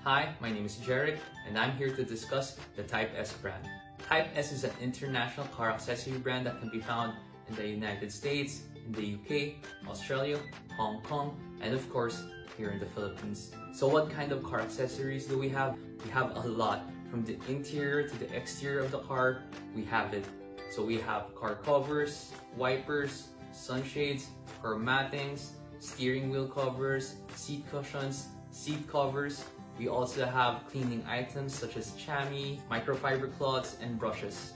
Hi, my name is Jared, and I'm here to discuss the Type S brand. Type S is an international car accessory brand that can be found in the United States, in the UK, Australia, Hong Kong, and of course, here in the Philippines. So what kind of car accessories do we have? We have a lot. From the interior to the exterior of the car, we have it. So we have car covers, wipers, sunshades, car mattings, steering wheel covers, seat cushions, seat covers. We also have cleaning items such as chamois, microfiber cloths, and brushes.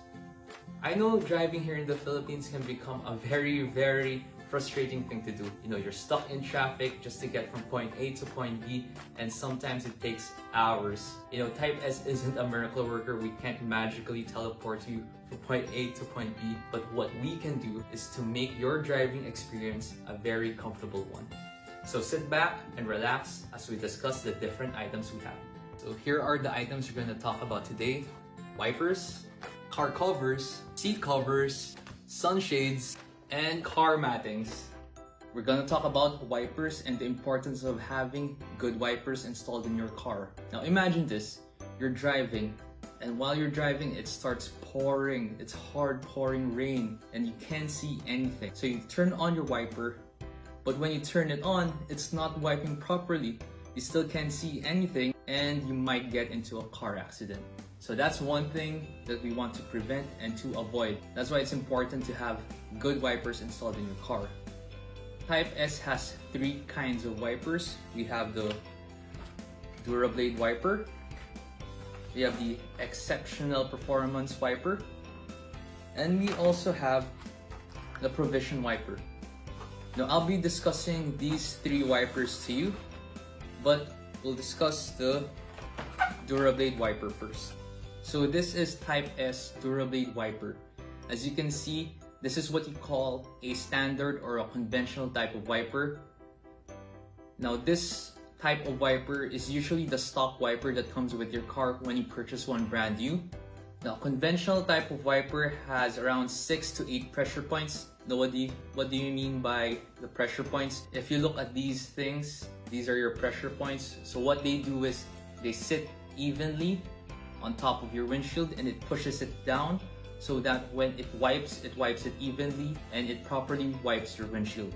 I know driving here in the Philippines can become a very frustrating thing to do. You know, you're stuck in traffic just to get from point A to point B, and sometimes it takes hours. You know, Type S isn't a miracle worker. We can't magically teleport you from point A to point B, but what we can do is to make your driving experience a very comfortable one. So sit back and relax as we discuss the different items we have. So here are the items we're going to talk about today: wipers, car covers, seat covers, sunshades, and car mattings. We're gonna talk about wipers and the importance of having good wipers installed in your car. Now imagine this, you're driving, and while you're driving it starts pouring. It's hard pouring rain and you can't see anything. So you turn on your wiper, but when you turn it on, it's not wiping properly. You still can't see anything and you might get into a car accident. So that's one thing that we want to prevent and to avoid. That's why it's important to have good wipers installed in your car. Type S has three kinds of wipers. We have the Durablade wiper, we have the Exceptional Performance wiper, and we also have the Provision wiper. Now I'll be discussing these three wipers to you, but we'll discuss the Durablade wiper first. So this is Type S Durablade wiper. As you can see, this is what you call a standard or a conventional type of wiper. Now this type of wiper is usually the stock wiper that comes with your car when you purchase one brand new. Now conventional type of wiper has around 6 to 8 pressure points. Now what do you mean by the pressure points? If you look at these things, these are your pressure points. So what they do is they sit evenly on top of your windshield and it pushes it down so that when it wipes it evenly and it properly wipes your windshield.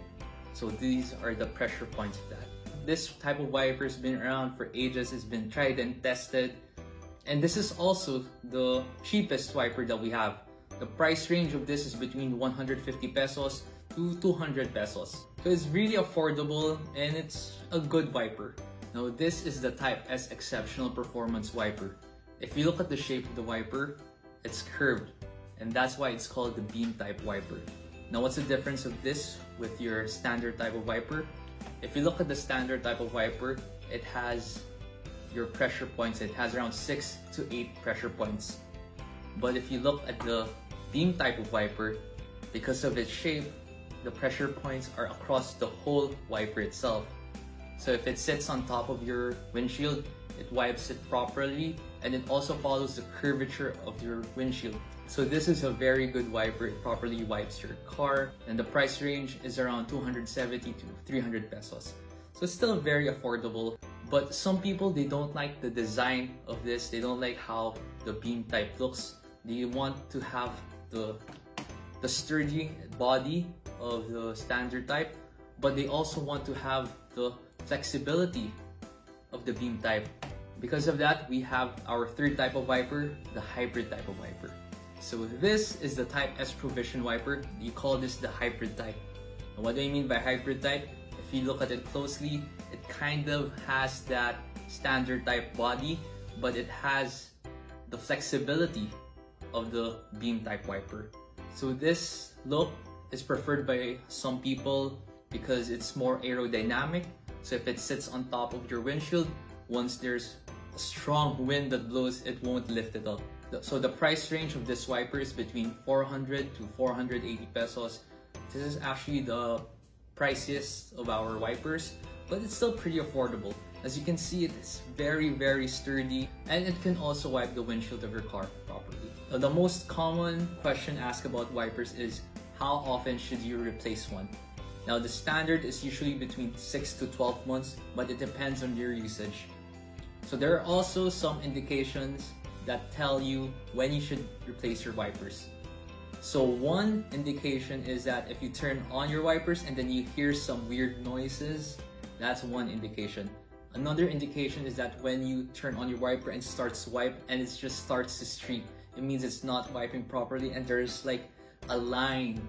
So these are the pressure points of that. This type of wiper has been around for ages. It's been tried and tested, and this is also the cheapest wiper that we have. The price range of this is between 150 pesos to 200 pesos. So it's really affordable and it's a good wiper. Now this is the Type S Exceptional Performance wiper. If you look at the shape of the wiper, it's curved, and that's why it's called the beam type wiper. Now what's the difference of this with your standard type of wiper? If you look at the standard type of wiper, it has your pressure points. It has around 6 to 8 pressure points. But if you look at the beam type of wiper, because of its shape, the pressure points are across the whole wiper itself. So if it sits on top of your windshield, it wipes it properly, and it also follows the curvature of your windshield. So this is a very good wiper. It properly wipes your car, and the price range is around 270 to 300 pesos. So it's still very affordable, but some people, they don't like the design of this. They don't like how the beam type looks. They want to have the sturdy body of the standard type, but they also want to have the flexibility of the beam type. Because of that, we have our third type of wiper, the hybrid type of wiper. So this is the Type S Provision wiper. You call this the hybrid type. And what do I mean by hybrid type? If you look at it closely, it kind of has that standard type body, but it has the flexibility of the beam type wiper. So this look is preferred by some people because it's more aerodynamic. So if it sits on top of your windshield, once there's a strong wind that blows, it won't lift it up. So the price range of this wiper is between 400 to 480 pesos. This is actually the priciest of our wipers, but it's still pretty affordable. As you can see, it's very sturdy, and it can also wipe the windshield of your car properly. The most common question asked about wipers is, how often should you replace one? Now the standard is usually between 6 to 12 months, but it depends on your usage. So there are also some indications that tell you when you should replace your wipers. So one indication is that if you turn on your wipers and then you hear some weird noises, that's one indication. Another indication is that when you turn on your wiper and starts to wipe and it just starts to streak, it means it's not wiping properly and there's like a line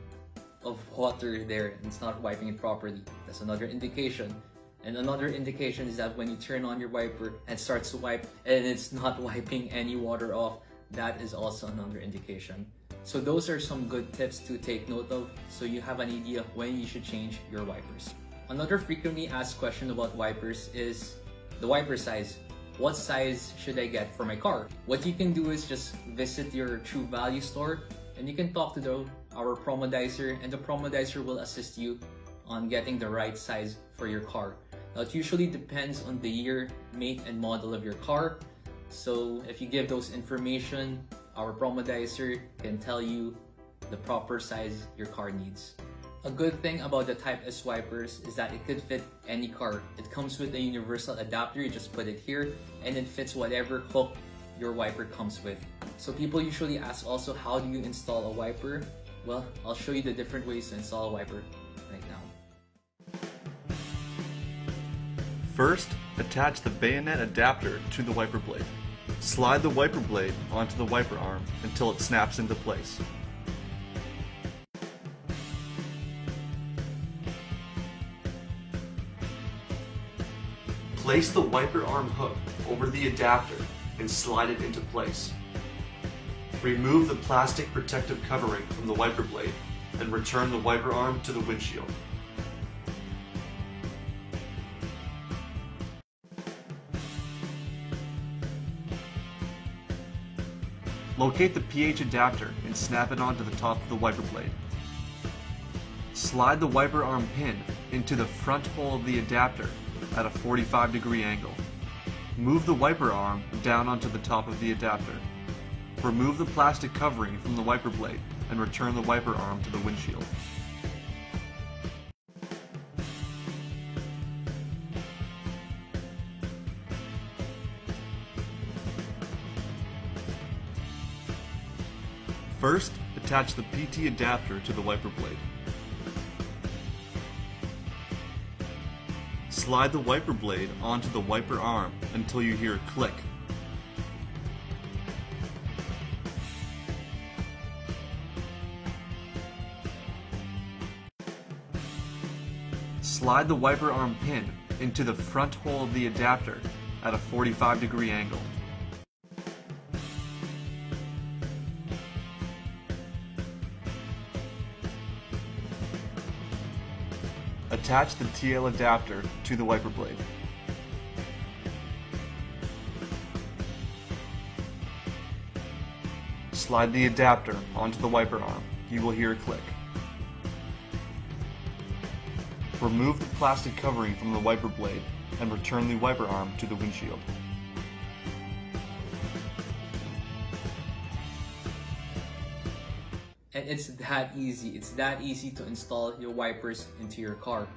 of water there and it's not wiping it properly. That's another indication. And another indication is that when you turn on your wiper and starts to wipe and it's not wiping any water off, that is also another indication. So those are some good tips to take note of so you have an idea when you should change your wipers. Another frequently asked question about wipers is the wiper size. What size should I get for my car? What you can do is just visit your True Value store and you can talk to our promodizer, and the promodizer will assist you on getting the right size for your car. Now it usually depends on the year, make, and model of your car. So if you give those information, our promodizer can tell you the proper size your car needs. A good thing about the Type S wipers is that it could fit any car. It comes with a universal adapter, you just put it here, and it fits whatever hook your wiper comes with. So people usually ask also, how do you install a wiper? Well, I'll show you the different ways to install a wiper right now. First, attach the bayonet adapter to the wiper blade. Slide the wiper blade onto the wiper arm until it snaps into place. Place the wiper arm hook over the adapter and slide it into place. Remove the plastic protective covering from the wiper blade and return the wiper arm to the windshield. Locate the pH adapter and snap it onto the top of the wiper blade. Slide the wiper arm pin into the front hole of the adapter at a 45-degree angle. Move the wiper arm down onto the top of the adapter. Remove the plastic covering from the wiper blade and return the wiper arm to the windshield. First, attach the PT adapter to the wiper blade. Slide the wiper blade onto the wiper arm until you hear a click. Slide the wiper arm pin into the front hole of the adapter at a 45-degree angle. Attach the TL adapter to the wiper blade. Slide the adapter onto the wiper arm. You will hear a click. Remove the plastic covering from the wiper blade and return the wiper arm to the windshield. And it's that easy. It's that easy to install your wipers into your car.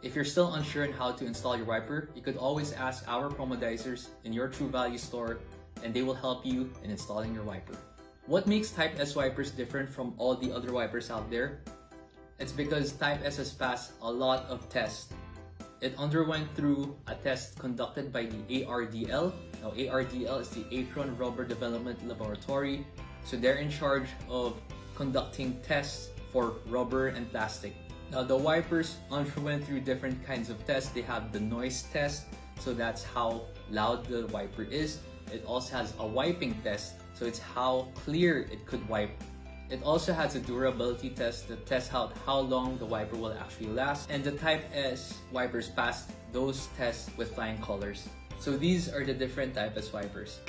If you're still unsure on how to install your wiper, you could always ask our promodizers in your True Value store and they will help you in installing your wiper. What makes Type S wipers different from all the other wipers out there? It's because Type S has passed a lot of tests. It underwent through a test conducted by the ARDL. Now ARDL is the Apron Rubber Development Laboratory. So they're in charge of conducting tests for rubber and plastic. Now the wipers underwent through different kinds of tests. They have the noise test, so that's how loud the wiper is. It also has a wiping test, so it's how clear it could wipe. It also has a durability test that tests out how long the wiper will actually last. And the Type S wipers passed those tests with flying colors. So these are the different Type S wipers.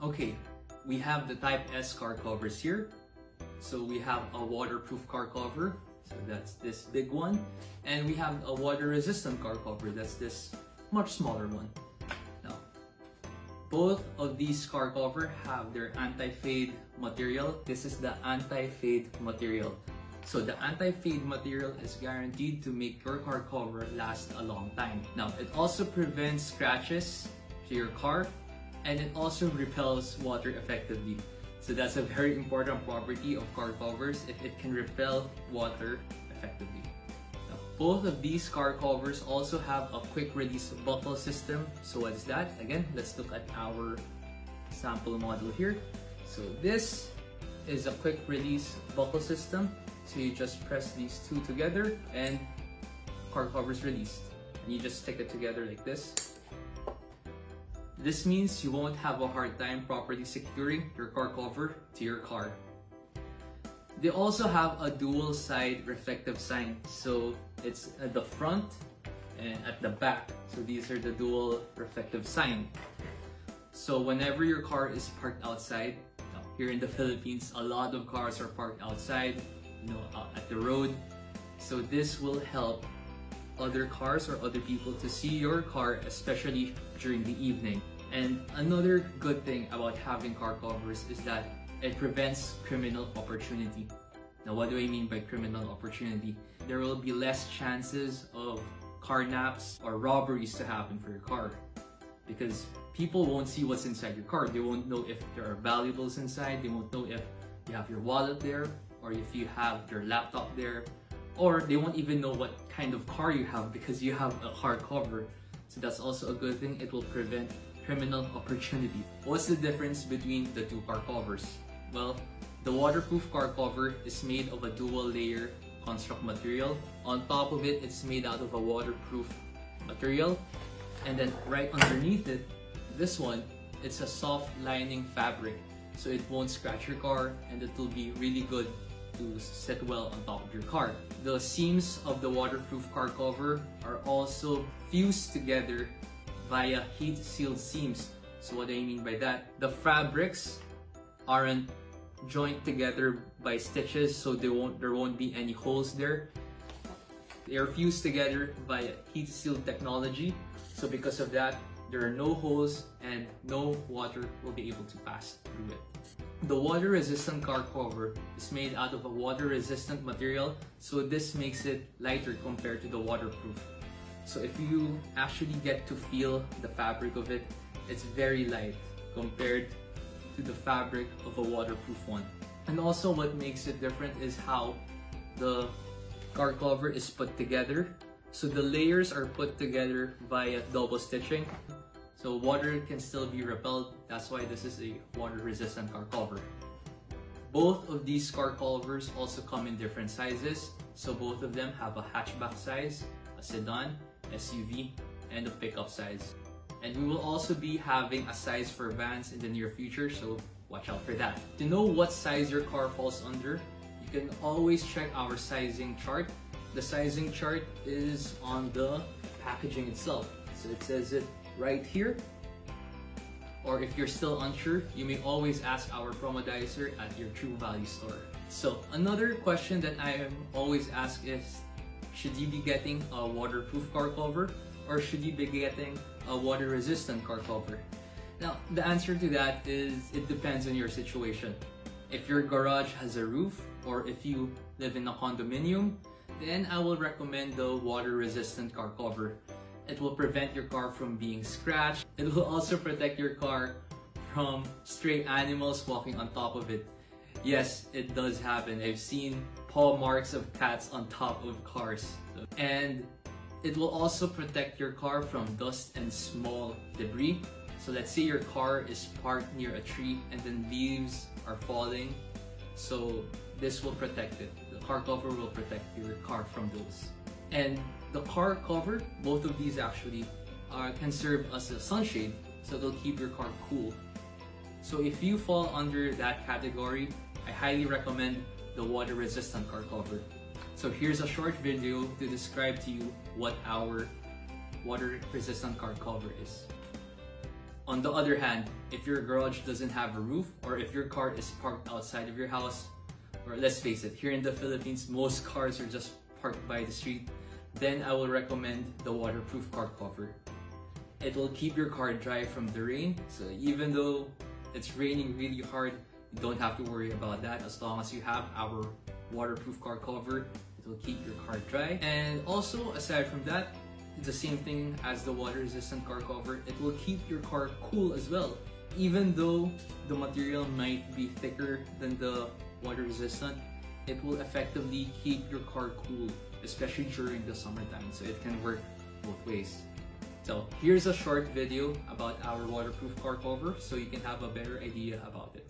Okay, we have the Type S car covers here. So we have a waterproof car cover, so that's this big one. And we have a water resistant car cover, that's this much smaller one. Now, both of these car cover have their anti-fade material. This is the anti-fade material. So the anti-fade material is guaranteed to make your car cover last a long time. Now, it also prevents scratches to your car, and it also repels water effectively. So that's a very important property of car covers, if it can repel water effectively. Now, both of these car covers also have a quick release buckle system. So what is that? Again, let's look at our sample model here. So this is a quick release buckle system. So you just press these two together and car cover is released. And you just stick it together like this. This means you won't have a hard time properly securing your car cover to your car. They also have a dual side reflective sign. So it's at the front and at the back. So these are the dual reflective sign. So whenever your car is parked outside, here in the Philippines, a lot of cars are parked outside, at the road. So this will help other cars or other people to see your car, especially during the evening. And another good thing about having car covers is that it prevents criminal opportunity. Now, what do I mean by criminal opportunity? There will be less chances of car naps or robberies to happen for your car, because people won't see what's inside your car. They won't know if there are valuables inside. They won't know if you have your wallet there, or if you have your laptop there, or they won't even know what kind of car you have because you have a car cover. So that's also a good thing. It will prevent criminal opportunity. What's the difference between the two car covers? Well, the waterproof car cover is made of a dual layer construct material. On top of it, it's made out of a waterproof material. And then right underneath it, this one, it's a soft lining fabric. So it won't scratch your car, and it will be really good to sit well on top of your car. The seams of the waterproof car cover are also fused together via heat sealed seams. So what do I mean by that? The fabrics aren't joined together by stitches, so there won't be any holes there. They are fused together via heat sealed technology. So because of that, there are no holes and no water will be able to pass through it. The water-resistant car cover is made out of a water-resistant material, so this makes it lighter compared to the waterproof. So if you actually get to feel the fabric of it, it's very light compared to the fabric of a waterproof one. And also what makes it different is how the car cover is put together. So the layers are put together via double stitching. So water can still be repelled. That's why this is a water-resistant car cover. Both of these car covers also come in different sizes. So both of them have a hatchback size, a sedan, SUV, and a pickup size. And we will also be having a size for vans in the near future, so watch out for that. To know what size your car falls under, you can always check our sizing chart. The sizing chart is on the packaging itself. So it says it right here. Or if you're still unsure, you may always ask our promodizer at your True Value store. So another question that I am always asked is, should you be getting a waterproof car cover or should you be getting a water-resistant car cover? Now, the answer to that is it depends on your situation. If your garage has a roof or if you live in a condominium, then I will recommend the water-resistant car cover. It will prevent your car from being scratched. It will also protect your car from stray animals walking on top of it. Yes, it does happen. I've seen paw marks of cats on top of cars. And it will also protect your car from dust and small debris. So let's say your car is parked near a tree and then leaves are falling. So this will protect it. The car cover will protect your car from those. And the car cover, both of these actually, can serve as a sunshade, so they'll keep your car cool. So if you fall under that category, I highly recommend the water-resistant car cover. So here's a short video to describe to you what our water-resistant car cover is. On the other hand, if your garage doesn't have a roof, or if your car is parked outside of your house, or let's face it, here in the Philippines, most cars are just parked by the street, then I will recommend the waterproof car cover. It will keep your car dry from the rain. So even though it's raining really hard, you don't have to worry about that. As long as you have our waterproof car cover, it will keep your car dry. And also, aside from that, it's the same thing as the water-resistant car cover. It will keep your car cool as well. Even though the material might be thicker than the water-resistant, it will effectively keep your car cool, especially during the summertime. So it can work both ways. So here's a short video about our waterproof car cover so you can have a better idea about it.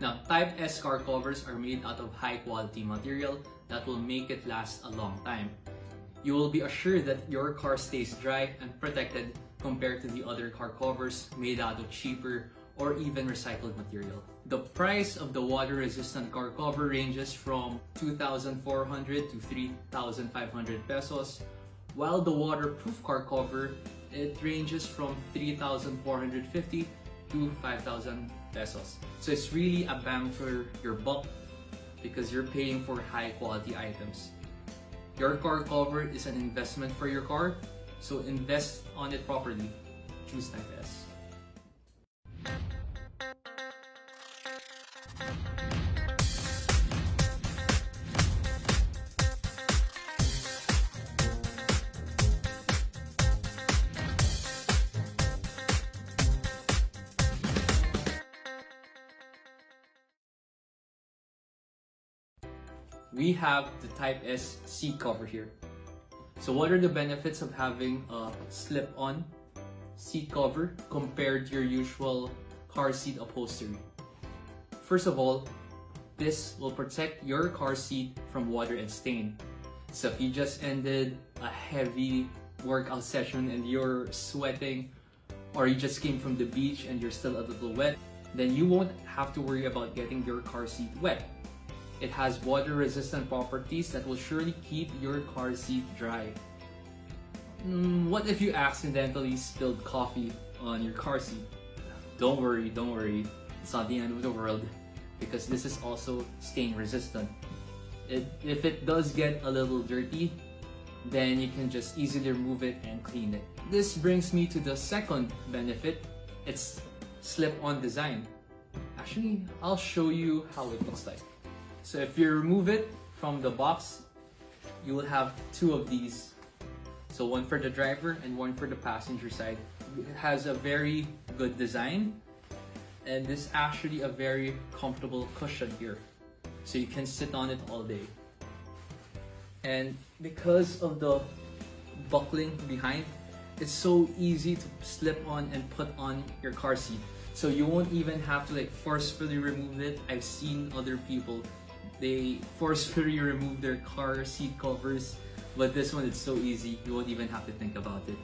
Now, Type S car covers are made out of high quality material that will make it last a long time. You will be assured that your car stays dry and protected compared to the other car covers made out of cheaper or even recycled material. The price of the water-resistant car cover ranges from 2,400 to 3,500 pesos, while the waterproof car cover, it ranges from 3,450 to 5,000 pesos. So it's really a bang for your buck because you're paying for high quality items. Your car cover is an investment for your car, so invest on it properly. Choose Type S. We have the Type S seat cover here. So what are the benefits of having a slip-on seat cover compared to your usual car seat upholstery? First of all, this will protect your car seat from water and stain. So if you just ended a heavy workout session and you're sweating, or you just came from the beach and you're still a little wet, then you won't have to worry about getting your car seat wet. It has water-resistant properties that will surely keep your car seat dry. What if you accidentally spilled coffee on your car seat? Don't worry, it's not the end of the world because this is also stain resistant. If it does get a little dirty, then you can just easily remove it and clean it. This brings me to the second benefit. It's slip-on design. Actually, I'll show you how it looks like. So if you remove it from the box, you will have two of these. So one for the driver and one for the passenger side. It has a very good design, and this is actually a very comfortable cushion here. So you can sit on it all day. And because of the buckling behind, it's so easy to slip on and put on your car seat. So you won't even have to forcefully remove it. I've seen other people, they forcefully remove their car seat covers, but this one it's so easy, you won't even have to think about it.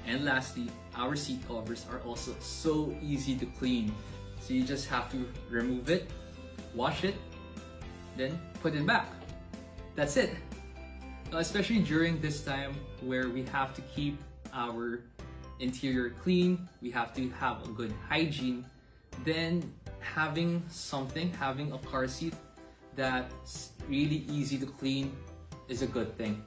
And lastly, our seat covers are also so easy to clean. So you just have to remove it, wash it, then put it back. That's it. Especially during this time where we have to keep our interior clean, we have to have a good hygiene, then having a car seat that's really easy to clean is a good thing.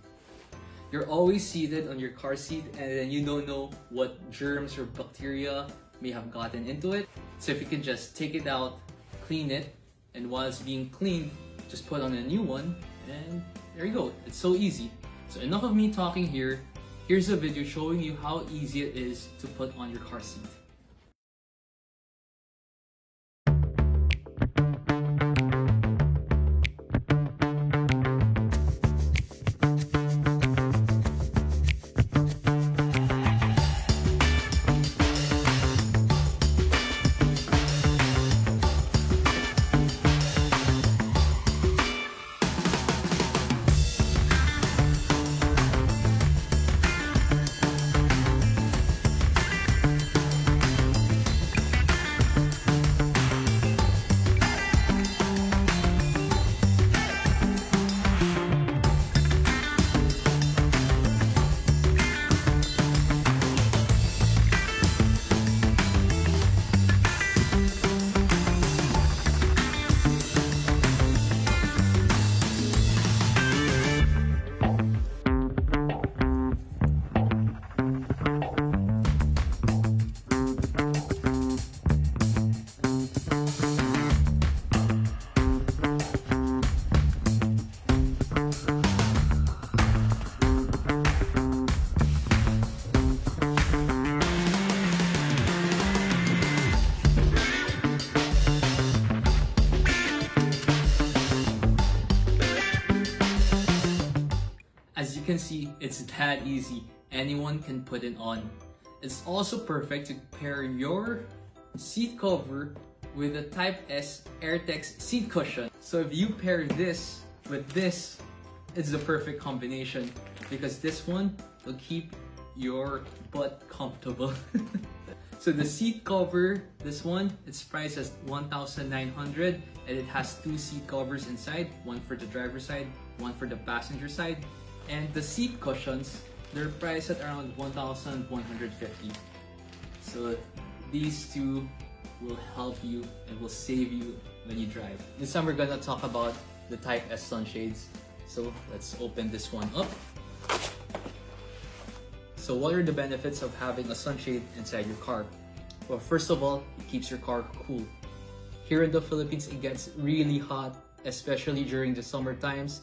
You're always seated on your car seat and then you don't know what germs or bacteria may have gotten into it. So if you can just take it out, clean it, and while it's being cleaned, just put on a new one, and there you go. It's so easy. So enough of me talking here. Here's a video showing you how easy it is to put on your car seat. As you can see, it's that easy. Anyone can put it on. It's also perfect to pair your seat cover with a Type S AirTex seat cushion. So if you pair this with this, it's the perfect combination because this one will keep your butt comfortable. So the seat cover, this one, it's priced at $1,900 and it has two seat covers inside, one for the driver's side, one for the passenger side. And the seat cushions, they're priced at around $1,150. So these two will help you and will save you when you drive. This time we're gonna talk about the Type S sunshades. So let's open this one up. So what are the benefits of having a sunshade inside your car? Well, first of all, it keeps your car cool. Here in the Philippines, it gets really hot, especially during the summer times.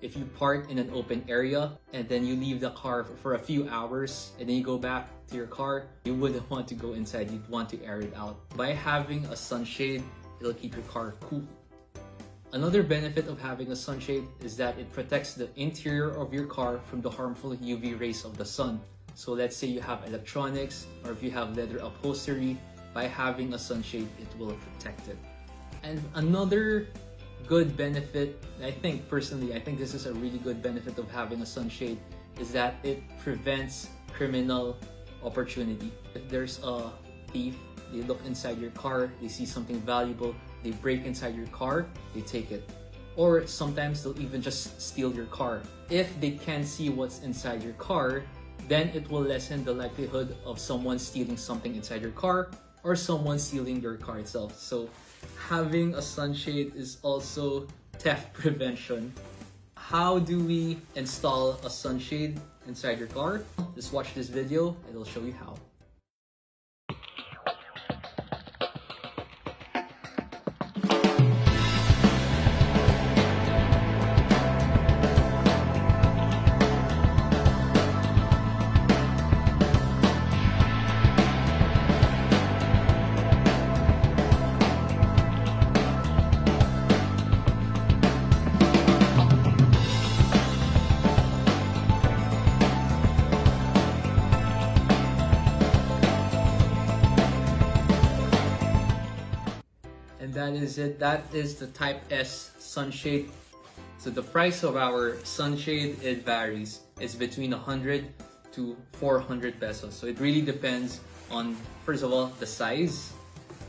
If you park in an open area and then you leave the car for a few hours and then you go back to your car, you wouldn't want to go inside, you'd want to air it out. By having a sunshade, it'll keep your car cool. Another benefit of having a sunshade is that it protects the interior of your car from the harmful UV rays of the sun. So let's say you have electronics or if you have leather upholstery, by having a sunshade, it will protect it. And another good benefit, I think this is a really good benefit of having a sunshade, is that it prevents criminal opportunity. If there's a thief, they look inside your car, they see something valuable, they break inside your car, they take it. Or sometimes they'll even just steal your car. If they can't see what's inside your car, then it will lessen the likelihood of someone stealing something inside your car or someone stealing your car itself. So having a sunshade is also theft prevention. How do we install a sunshade inside your car? Just watch this video and it'll show you how. And that is it. That is the Type S sunshade. So the price of our sunshade, it varies. It's between 100 to 400 pesos. So it really depends on, first of all, the size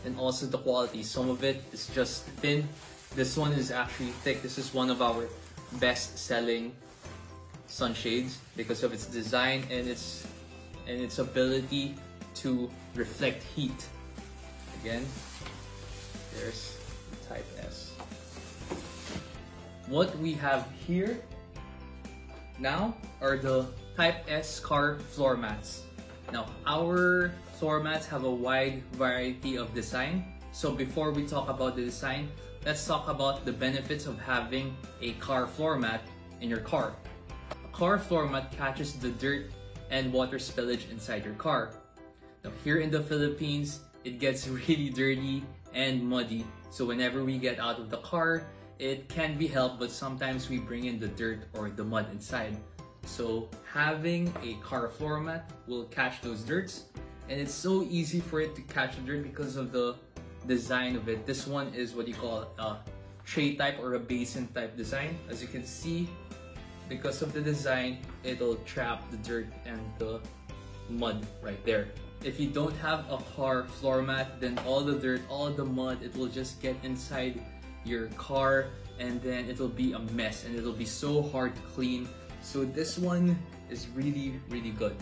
and also the quality. Some of it is just thin. This one is actually thick. This is one of our best-selling sunshades because of its design and its ability to reflect heat. Again, there's the Type S. What we have here now are the Type S car floor mats. Now, our floor mats have a wide variety of design. So before we talk about the design, let's talk about the benefits of having a car floor mat in your car. A car floor mat catches the dirt and water spillage inside your car. Now here in the Philippines, it gets really dirty and muddy. So whenever we get out of the car, it can be helped, but sometimes we bring in the dirt or the mud inside. So having a car floor mat will catch those dirts, and it's so easy for it to catch the dirt because of the design of it. This one is what you call a tray type or a basin type design. As you can see, because of the design, it'll trap the dirt and the mud right there. If you don't have a car floor mat, then all the dirt, all the mud, it will just get inside your car, and then it'll be a mess and it'll be so hard to clean. So this one is really good.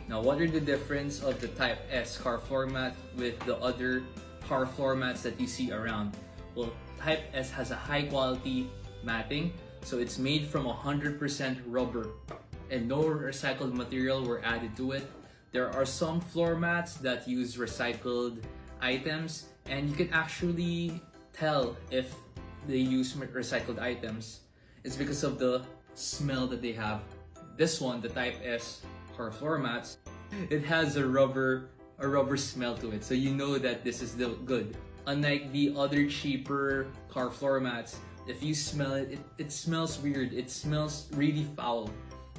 Now, what are the difference of the Type S car floor mat with the other car floor mats that you see around? Well, Type S has a high quality matting, so it's made from 100% rubber and no recycled material were added to it. There are some floor mats that use recycled items, and you can actually tell if they use recycled items. It's because of the smell that they have. This one, the Type S car floor mats, it has a rubber smell to it, so you know that this is good. Unlike the other cheaper car floor mats, if you smell it, it smells weird. It smells really foul,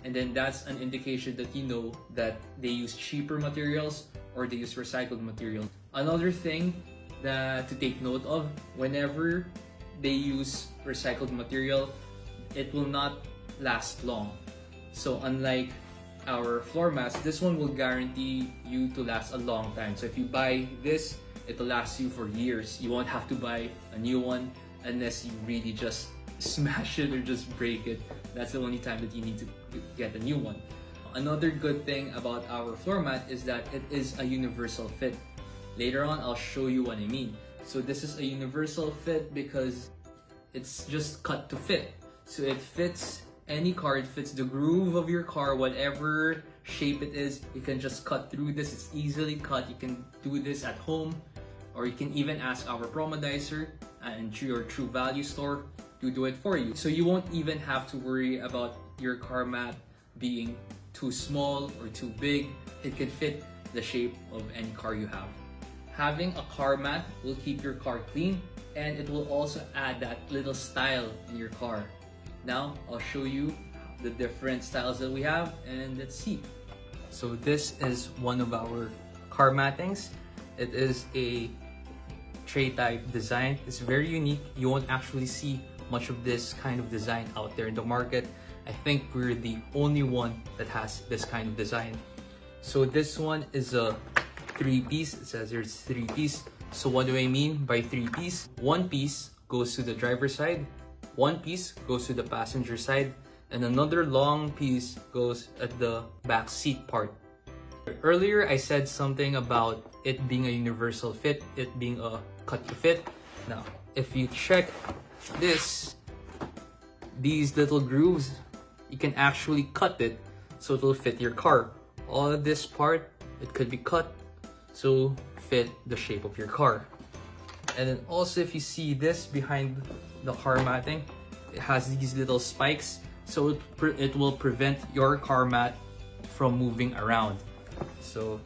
and then that's an indication that you know that they use cheaper materials or they use recycled materials. Another thing that to take note of, whenever they use recycled material, it will not last long. So unlike our floor mats, this one will guarantee you to last a long time. So if you buy this, it'll last you for years. You won't have to buy a new one unless you really just smash it or just break it. That's the only time that you need to get a new one. Another good thing about our floor mat is that it is a universal fit. Later on, I'll show you what I mean. So this is a universal fit because it's just cut to fit. So it fits any car, it fits the groove of your car, whatever shape it is, you can just cut through this. It's easily cut. You can do this at home, or you can even ask our promodizer and your True Value store to do it for you. So you won't even have to worry about your car mat being too small or too big. It can fit the shape of any car you have. Having a car mat will keep your car clean, and it will also add that little style in your car. Now, I'll show you the different styles that we have, and let's see. So this is one of our car mattings. It is a tray type design. It's very unique. You won't actually see much of this kind of design out there in the market. I think we're the only one that has this kind of design. So this one is a 3-piece. It says there's 3-piece. So what do I mean by 3-piece? 1 piece goes to the driver's side, 1 piece goes to the passenger side, and another long piece goes at the back seat part. Earlier, I said something about it being a universal fit, it being a cut to fit. Now, if you check this, these little grooves, you can actually cut it so it'll fit your car. All of this part, it could be cut so fit the shape of your car. And then also, if you see this behind the car matting, it has these little spikes, so it will prevent your car mat from moving around, so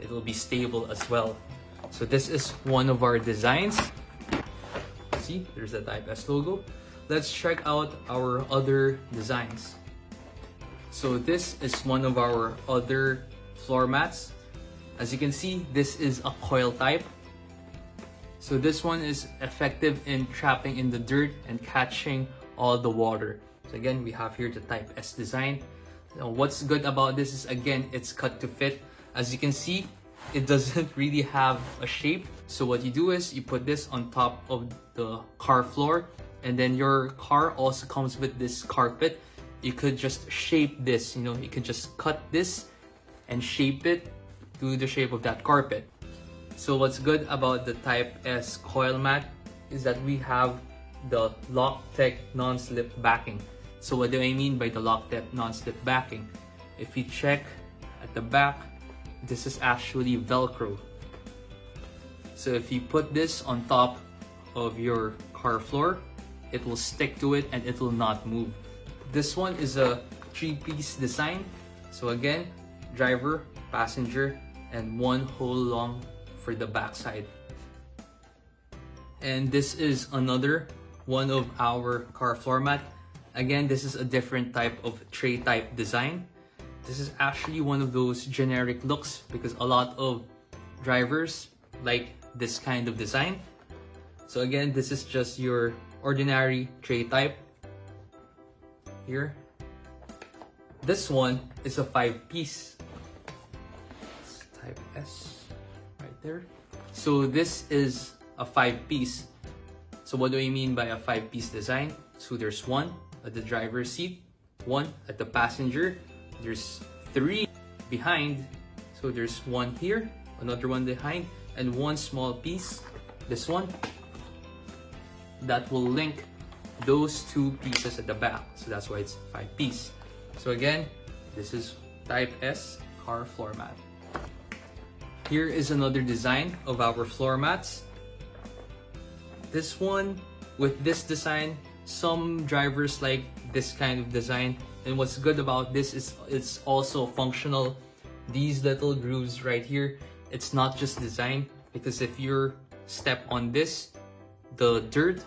it will be stable as well. So this is one of our designs. See, there's the Type S logo. Let's check out our other designs. So this is one of our other floor mats. As you can see, this is a coil type. So this one is effective in trapping in the dirt and catching all the water. So again, we have here the Type S design. Now, what's good about this is, again, it's cut to fit. As you can see, it doesn't really have a shape. So what you do is you put this on top of the car floor, and then your car also comes with this carpet. You could just shape this, you could just cut this and shape it to the shape of that carpet. So what's good about the Type S coil mat is that we have the Loctech non-slip backing. So what do I mean by the Loctech non-slip backing? If you check at the back, this is actually Velcro. So if you put this on top of your car floor, it will stick to it and it will not move. This one is a 3-piece design. So again, driver, passenger, and one hole long for the backside. And this is another one of our car floor mat. Again, this is a different type of tray type design. This is actually one of those generic looks because a lot of drivers like this kind of design. So again, this is just your ordinary tray type here. This one is a 5-piece. Type S right there. So this is a 5-piece. So what do I mean by a 5-piece design? So there's one at the driver's seat, one at the passenger, there's 3 behind, so there's one here, another one behind, and one small piece, this one, that will link those 2 pieces at the back. So that's why it's 5-piece. So again, this is type S car floor mat. Here is another design of our floor mats. This one, with this design, some drivers like this kind of design, and what's good about this is it's also functional. These little grooves right here, it's not just design, because if you step on this, the dirt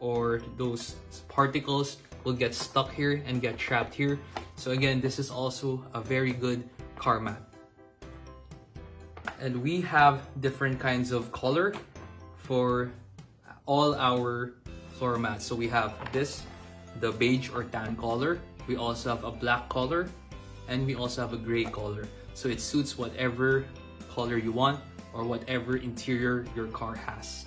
or those particles will get stuck here and get trapped here. So again, this is also a very good car mat. And we have different kinds of color for all our floor mats. So we have this, the beige or tan color. We also have a black color, and we also have a gray color. So it suits whatever color you want or whatever interior your car has.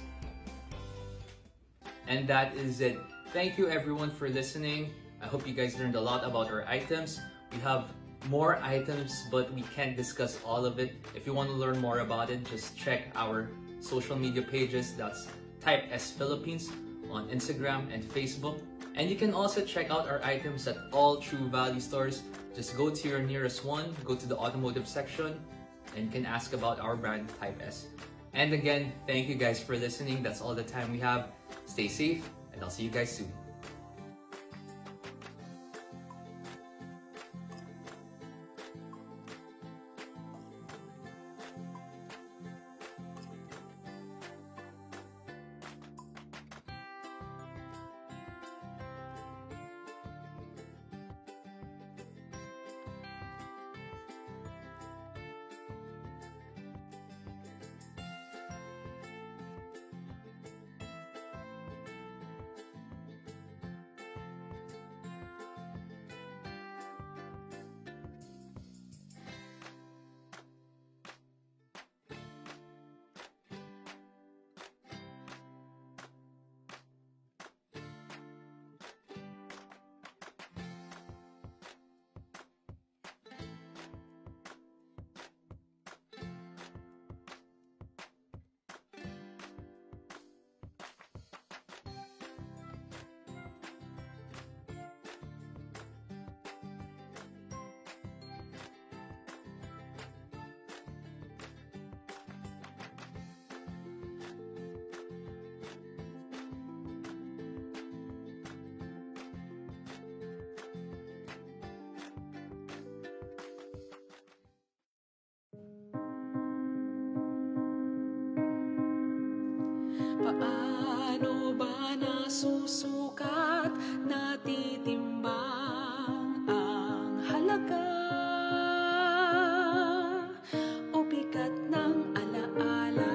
And that is it. Thank you everyone for listening. I hope you guys learned a lot about our items. We have more items, but we can't discuss all of it. If you want to learn more about it, just check our social media pages. That's Type S Philippines on Instagram and Facebook. And you can also check out our items at all True Value stores. Just go to your nearest one, go to the automotive section, and you can ask about our brand Type S. And again, thank you guys for listening. That's all the time we have. Stay safe, and I'll see you guys soon. Paano ba nasusukat, natitimbang ang halaga o bigat ng alaala?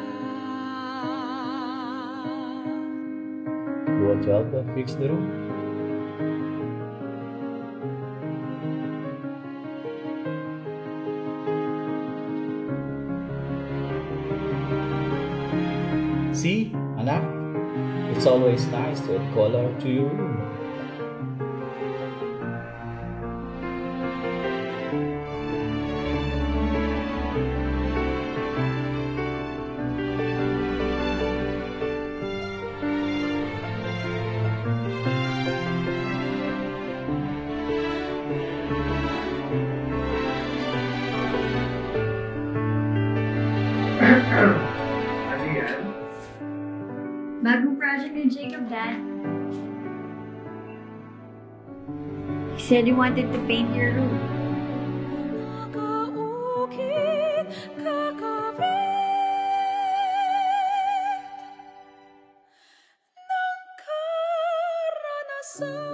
You want to help us fix the room? See, anak, it's always nice to add color to your room. Bagong project ni Jacob, Dad. He said he wanted to paint your room. kakabit ng karanasan.